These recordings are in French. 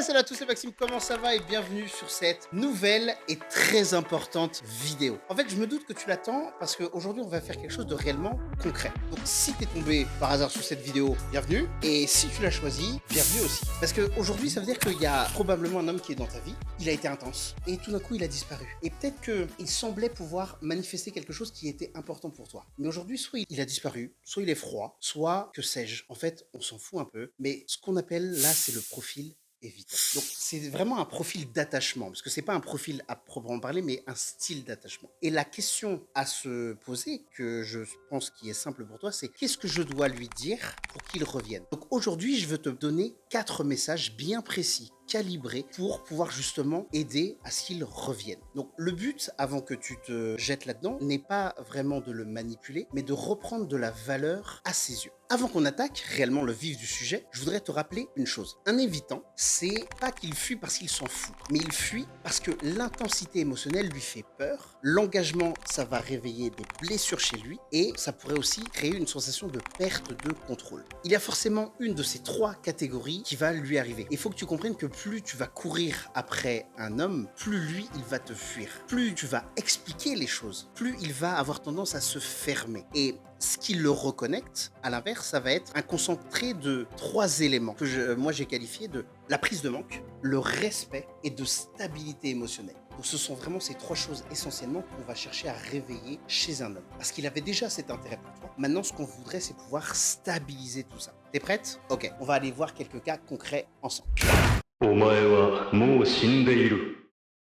Salut à tous, c'est Maxime, comment ça va et bienvenue sur cette nouvelle et très importante vidéo. En fait, je me doute que tu l'attends parce qu'aujourd'hui, on va faire quelque chose de réellement concret. Donc, si tu es tombé par hasard sur cette vidéo, bienvenue. Et si tu l'as choisi, bienvenue aussi. Parce qu'aujourd'hui, ça veut dire qu'il y a probablement un homme qui est dans ta vie, il a été intense et tout d'un coup, il a disparu. Et peut-être qu'il semblait pouvoir manifester quelque chose qui était important pour toi. Mais aujourd'hui, soit il a disparu, soit il est froid, soit que sais-je. En fait, on s'en fout un peu. Mais ce qu'on appelle là, c'est le profil évitant. Donc, c'est vraiment un profil d'attachement, parce que c'est pas un profil à proprement parler, mais un style d'attachement. Et la question à se poser, que je pense qui est simple pour toi, c'est qu'est-ce que je dois lui dire pour qu'il revienne? Donc aujourd'hui, je veux te donner 4 messages bien précis, calibrés pour pouvoir justement aider à ce qu'il revienne. Donc le but, avant que tu te jettes là-dedans, n'est pas vraiment de le manipuler, mais de reprendre de la valeur à ses yeux. Avant qu'on attaque réellement le vif du sujet, je voudrais te rappeler une chose. Un évitant, c'est pas qu'il fuit parce qu'il s'en fout, mais il fuit parce que l'intensité émotionnelle lui fait peur. L'engagement, ça va réveiller des blessures chez lui et ça pourrait aussi créer une sensation de perte de contrôle. Il y a forcément une de ces 3 catégories qui va lui arriver. Il faut que tu comprennes que plus tu vas courir après un homme, plus lui, il va te fuir. Plus tu vas expliquer les choses, plus il va avoir tendance à se fermer. Et ce qui le reconnecte, à l'inverse, ça va être un concentré de 3 éléments que moi j'ai qualifié de la prise de manque, le respect et de stabilité émotionnelle. Donc ce sont vraiment ces 3 choses essentiellement qu'on va chercher à réveiller chez un homme. Parce qu'il avait déjà cet intérêt pour toi. Maintenant, ce qu'on voudrait, c'est pouvoir stabiliser tout ça. T'es prête? Ok, on va aller voir quelques cas concrets ensemble.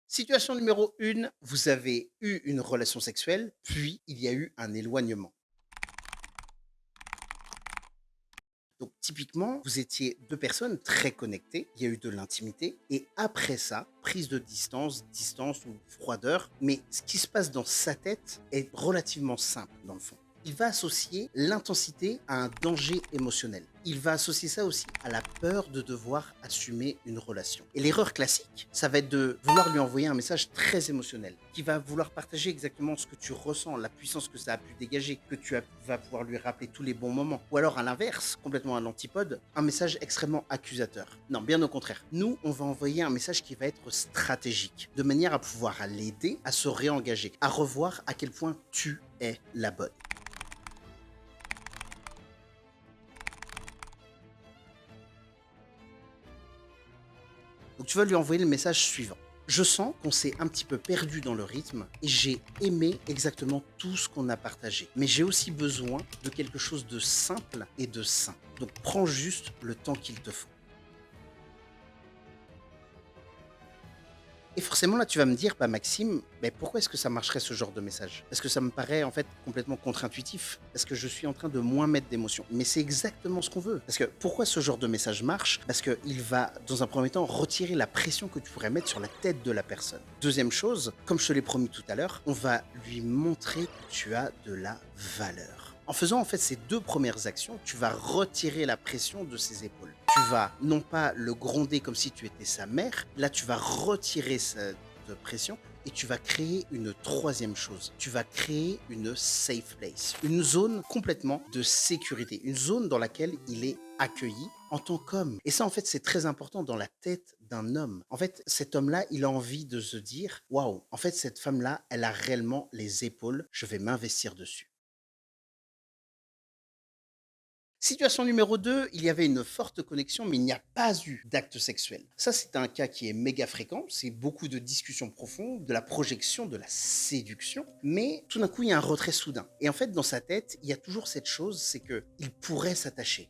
Situation numéro 1, vous avez eu une relation sexuelle, puis il y a eu un éloignement. Donc typiquement, vous étiez 2 personnes très connectées, il y a eu de l'intimité et après ça, prise de distance ou froideur, mais ce qui se passe dans sa tête est relativement simple dans le fond. Il va associer l'intensité à un danger émotionnel. Il va associer ça aussi à la peur de devoir assumer une relation. Et l'erreur classique, ça va être de vouloir lui envoyer un message très émotionnel, qui va vouloir partager exactement ce que tu ressens, la puissance que ça a pu dégager, que vas pouvoir lui rappeler tous les bons moments. Ou alors à l'inverse, complètement à l'antipode, un message extrêmement accusateur. Non, bien au contraire. Nous, on va envoyer un message qui va être stratégique, de manière à pouvoir l'aider à se réengager, à revoir à quel point tu es la bonne. Donc tu vas lui envoyer le message suivant. Je sens qu'on s'est un petit peu perdu dans le rythme et j'ai aimé exactement tout ce qu'on a partagé. Mais j'ai aussi besoin de quelque chose de simple et de sain. Donc prends juste le temps qu'il te faut. Et forcément, là, tu vas me dire, bah Maxime, mais pourquoi est-ce que ça marcherait ce genre de message? Parce que ça me paraît en fait complètement contre-intuitif. Parce que je suis en train de moins mettre d'émotion. Mais c'est exactement ce qu'on veut. Parce que pourquoi ce genre de message marche? Parce qu'il va, dans un premier temps, retirer la pression que tu pourrais mettre sur la tête de la personne. Deuxième chose, comme je te l'ai promis tout à l'heure, on va lui montrer que tu as de la valeur. En faisant en fait ces 2 premières actions, tu vas retirer la pression de ses épaules. Tu vas non pas le gronder comme si tu étais sa mère, là tu vas retirer cette pression et tu vas créer une 3e chose. Tu vas créer une safe place, une zone complètement de sécurité, une zone dans laquelle il est accueilli en tant qu'homme. Et ça en fait c'est très important dans la tête d'un homme. En fait cet homme-là, il a envie de se dire « Waouh, en fait cette femme-là, elle a réellement les épaules, je vais m'investir dessus ». Situation numéro 2, il y avait une forte connexion, mais il n'y a pas eu d'acte sexuel. Ça, c'est un cas qui est méga fréquent. C'est beaucoup de discussions profondes, de la projection, de la séduction. Mais tout d'un coup, il y a un retrait soudain. Et en fait, dans sa tête, il y a toujours cette chose, c'est qu'il pourrait s'attacher.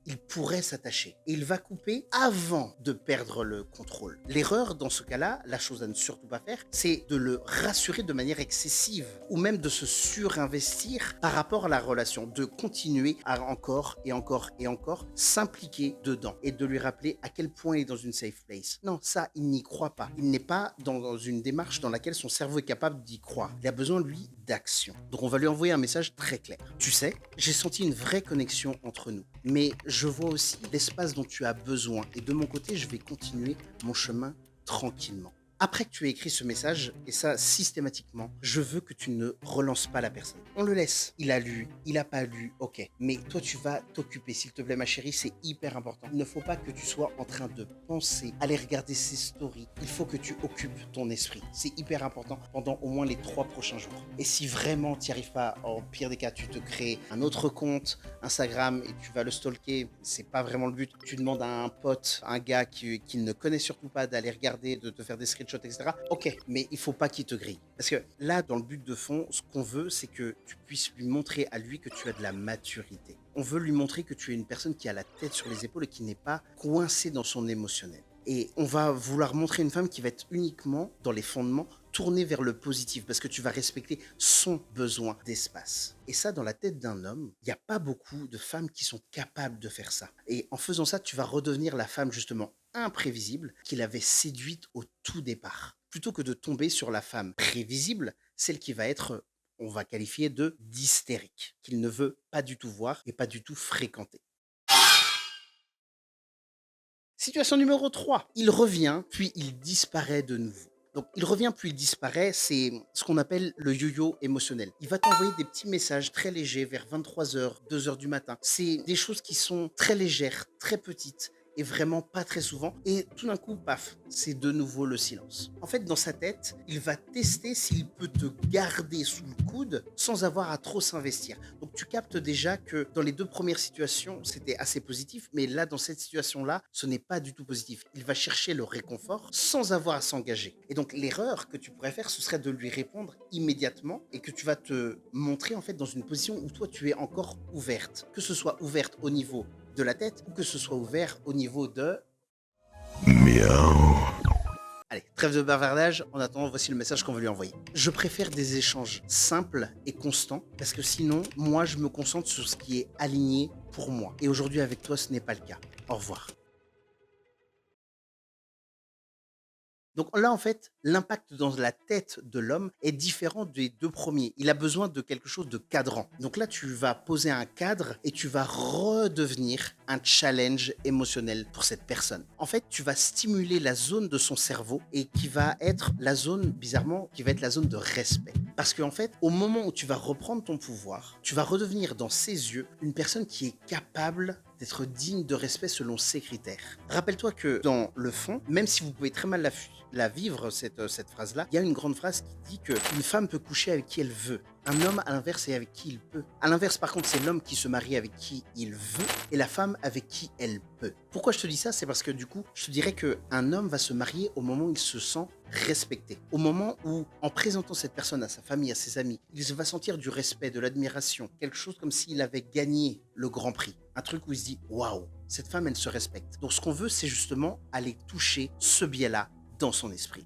Il pourrait s'attacher. Et il va couper avant de perdre le contrôle. L'erreur dans ce cas-là, la chose à ne surtout pas faire, c'est de le rassurer de manière excessive ou même de se surinvestir par rapport à la relation, de continuer à encore et encore et encore s'impliquer dedans et de lui rappeler à quel point il est dans une safe place. Non, ça, il n'y croit pas. Il n'est pas dans une démarche dans laquelle son cerveau est capable d'y croire. Il a besoin, lui, d'action. Donc on va lui envoyer un message très clair. Tu sais, j'ai senti une vraie connexion entre nous, mais je vois aussi l'espace dont tu as besoin et de mon côté, je vais continuer mon chemin tranquillement. Après que tu aies écrit ce message, et ça systématiquement, je veux que tu ne relances pas la personne. On le laisse. Il a lu, il a pas lu, ok. Mais toi, tu vas t'occuper, s'il te plaît, ma chérie, c'est hyper important. Il ne faut pas que tu sois en train de penser, aller regarder ses stories. Il faut que tu occupes ton esprit. C'est hyper important pendant au moins les 3 prochains jours. Et si vraiment tu n'y arrives pas, en pire des cas, tu te crées un autre compte Instagram et tu vas le stalker, c'est pas vraiment le but. Tu demandes à un pote, un gars qui ne connaît surtout pas d'aller regarder, de te faire des screenshots, etc. Ok, mais il faut pas qu'il te grille. Parce que là, dans le but de fond, ce qu'on veut, c'est que tu puisses lui montrer à lui que tu as de la maturité. On veut lui montrer que tu es une personne qui a la tête sur les épaules et qui n'est pas coincée dans son émotionnel. Et on va vouloir montrer une femme qui va être uniquement dans les fondements tournée vers le positif parce que tu vas respecter son besoin d'espace. Et ça, dans la tête d'un homme, il n'y a pas beaucoup de femmes qui sont capables de faire ça. Et en faisant ça, tu vas redevenir la femme justement imprévisible qu'il avait séduite au tout départ. Plutôt que de tomber sur la femme prévisible, celle qui va être, on va qualifier de d'hystérique, qu'il ne veut pas du tout voir et pas du tout fréquenter. Situation numéro 3. Il revient, puis il disparaît de nouveau. Donc, il revient puis il disparaît, c'est ce qu'on appelle le yo-yo émotionnel. Il va t'envoyer des petits messages très légers vers 23 h, 2 h du matin. C'est des choses qui sont très légères, très petites et vraiment pas très souvent. Et tout d'un coup, paf, c'est de nouveau le silence. En fait, dans sa tête, il va tester s'il peut te garder sous le coude sans avoir à trop s'investir. Donc, tu captes déjà que dans les 2 premières situations, c'était assez positif, mais là, dans cette situation-là, ce n'est pas du tout positif. Il va chercher le réconfort sans avoir à s'engager. Et donc, l'erreur que tu pourrais faire, ce serait de lui répondre immédiatement et que tu vas te montrer en fait dans une position où toi, tu es encore ouverte. Que ce soit ouverte au niveau de la tête ou que ce soit ouvert au niveau de... Miaou. Allez, trêve de bavardage, en attendant, voici le message qu'on veut lui envoyer. Je préfère des échanges simples et constants, parce que sinon, moi, je me concentre sur ce qui est aligné pour moi. Et aujourd'hui, avec toi, ce n'est pas le cas. Au revoir. Donc là, en fait, l'impact dans la tête de l'homme est différent des 2 premiers. Il a besoin de quelque chose de cadrant. Donc là, tu vas poser un cadre et tu vas redevenir un challenge émotionnel pour cette personne. En fait, tu vas stimuler la zone de son cerveau et qui va être la zone, bizarrement, qui va être la zone de respect. Parce qu'en fait, au moment où tu vas reprendre ton pouvoir, tu vas redevenir dans ses yeux une personne qui est capable d'être digne de respect selon ses critères. Rappelle-toi que dans le fond, même si vous pouvez très mal la vivre, cette phrase-là, il y a une grande phrase qui dit qu'une femme peut coucher avec qui elle veut. Un homme, à l'inverse, est avec qui il peut. À l'inverse, par contre, c'est l'homme qui se marie avec qui il veut et la femme avec qui elle peut. Pourquoi je te dis ça? C'est parce que du coup, je te dirais qu'un homme va se marier au moment où il se sent respecté. Au moment où, en présentant cette personne à sa famille, à ses amis, il va sentir du respect, de l'admiration, quelque chose comme s'il avait gagné le grand prix. Un truc où il se dit, waouh, cette femme, elle se respecte. Donc ce qu'on veut, c'est justement aller toucher ce biais-là dans son esprit.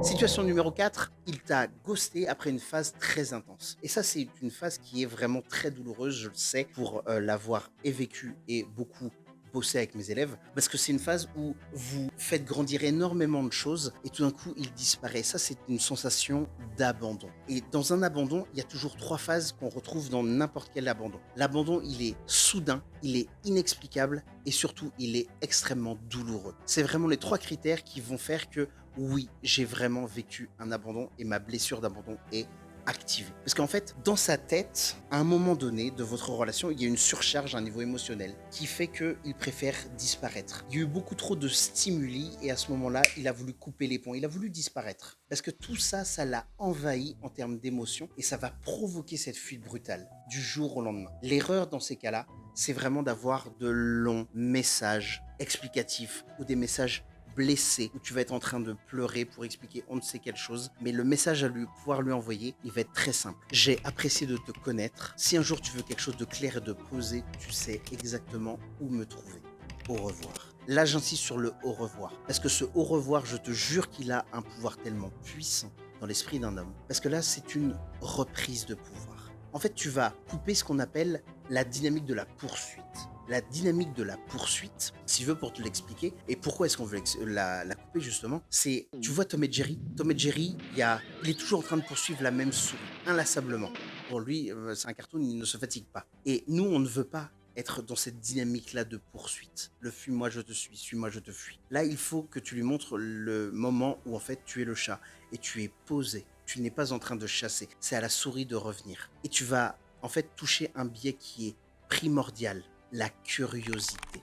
Situation numéro 4, il t'a ghosté après une phase très intense. Et ça, c'est une phase qui est vraiment très douloureuse, je le sais, pour l'avoir vécu et beaucoup bossé avec mes élèves, parce que c'est une phase où vous faites grandir énormément de choses et tout d'un coup, il disparaît. Ça, c'est une sensation d'abandon. Et dans un abandon, il y a toujours 3 phases qu'on retrouve dans n'importe quel abandon. L'abandon, il est soudain, il est inexplicable et surtout, il est extrêmement douloureux. C'est vraiment les 3 critères qui vont faire que oui, j'ai vraiment vécu un abandon et ma blessure d'abandon est activée. Parce qu'en fait, dans sa tête, à un moment donné de votre relation, il y a une surcharge à un niveau émotionnel qui fait qu'il préfère disparaître. Il y a eu beaucoup trop de stimuli et à ce moment-là, il a voulu couper les ponts, il a voulu disparaître. Parce que tout ça, ça l'a envahi en termes d'émotions et ça va provoquer cette fuite brutale du jour au lendemain. L'erreur dans ces cas-là, c'est vraiment d'avoir de longs messages explicatifs ou des messages blessé, où tu vas être en train de pleurer pour expliquer on ne sait quelle chose, mais le message à pouvoir lui envoyer, il va être très simple. J'ai apprécié de te connaître. Si un jour tu veux quelque chose de clair et de posé, tu sais exactement où me trouver. Au revoir. Là, j'insiste sur le au revoir. Parce que ce au revoir, je te jure qu'il a un pouvoir tellement puissant dans l'esprit d'un homme. Parce que là, c'est une reprise de pouvoir. En fait, tu vas couper ce qu'on appelle la dynamique de la poursuite. La dynamique de la poursuite, si je veux pour te l'expliquer, et pourquoi est-ce qu'on veut la couper justement, c'est, tu vois Tom et Jerry, il est toujours en train de poursuivre la même souris, inlassablement. Pour lui, c'est un cartoon, il ne se fatigue pas. Et nous, on ne veut pas être dans cette dynamique-là de poursuite. Le fuis-moi, je te suis-moi, je te fuis. Là, il faut que tu lui montres le moment où en fait tu es le chat et tu es posé. Tu n'es pas en train de chasser. C'est à la souris de revenir. Et tu vas en fait toucher un biais qui est primordial, la curiosité.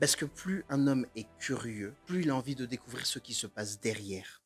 Parce que plus un homme est curieux, plus il a envie de découvrir ce qui se passe derrière.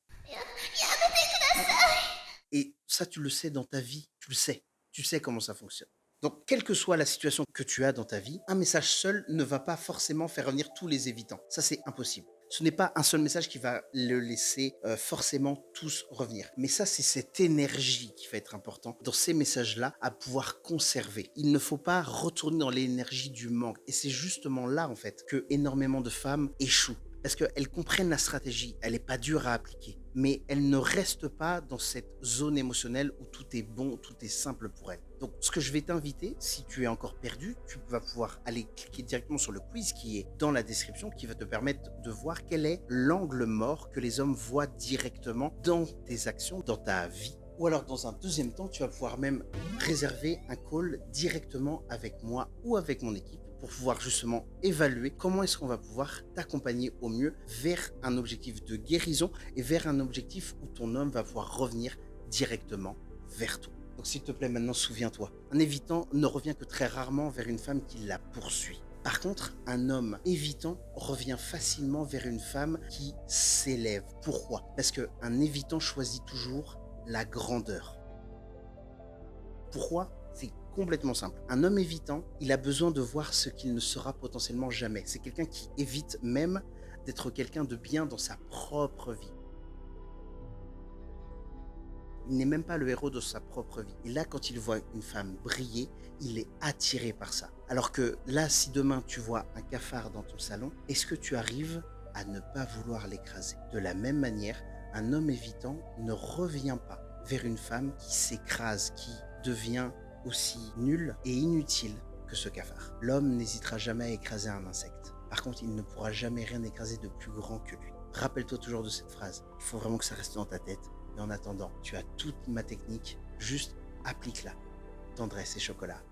Et ça, tu le sais dans ta vie, tu le sais. Tu sais comment ça fonctionne. Donc, quelle que soit la situation que tu as dans ta vie, un message seul ne va pas forcément faire revenir tous les évitants. Ça, c'est impossible. Ce n'est pas un seul message qui va le laisser forcément tous revenir. Mais ça, c'est cette énergie qui va être importante dans ces messages-là à pouvoir conserver. Il ne faut pas retourner dans l'énergie du manque. Et c'est justement là, en fait, que énormément de femmes échouent. Parce qu'elles comprennent la stratégie, elle n'est pas dure à appliquer, mais elles ne restent pas dans cette zone émotionnelle où tout est bon, tout est simple pour elles. Donc, ce que je vais t'inviter, si tu es encore perdu, tu vas pouvoir aller cliquer directement sur le quiz qui est dans la description, qui va te permettre de voir quel est l'angle mort que les hommes voient directement dans tes actions, dans ta vie. Ou alors, dans un deuxième temps, tu vas pouvoir même réserver un call directement avec moi ou avec mon équipe pour pouvoir justement évaluer comment est-ce qu'on va pouvoir t'accompagner au mieux vers un objectif de guérison et vers un objectif où ton homme va pouvoir revenir directement vers toi. Donc s'il te plaît, maintenant souviens-toi, un évitant ne revient que très rarement vers une femme qui la poursuit. Par contre, un homme évitant revient facilement vers une femme qui s'élève. Pourquoi? Parce qu'un évitant choisit toujours la grandeur. Pourquoi? C'est complètement simple. Un homme évitant, il a besoin de voir ce qu'il ne sera potentiellement jamais. C'est quelqu'un qui évite même d'être quelqu'un de bien dans sa propre vie. Il n'est même pas le héros de sa propre vie. Et là, quand il voit une femme briller, il est attiré par ça. Alors que là, si demain tu vois un cafard dans ton salon, est-ce que tu arrives à ne pas vouloir l'écraser? De la même manière, un homme évitant ne revient pas vers une femme qui s'écrase, qui devient aussi nul et inutile que ce cafard. L'homme n'hésitera jamais à écraser un insecte. Par contre, il ne pourra jamais rien écraser de plus grand que lui. Rappelle-toi toujours de cette phrase. Il faut vraiment que ça reste dans ta tête. Et en attendant, tu as toute ma technique. Juste applique-la. Tendresse et chocolat.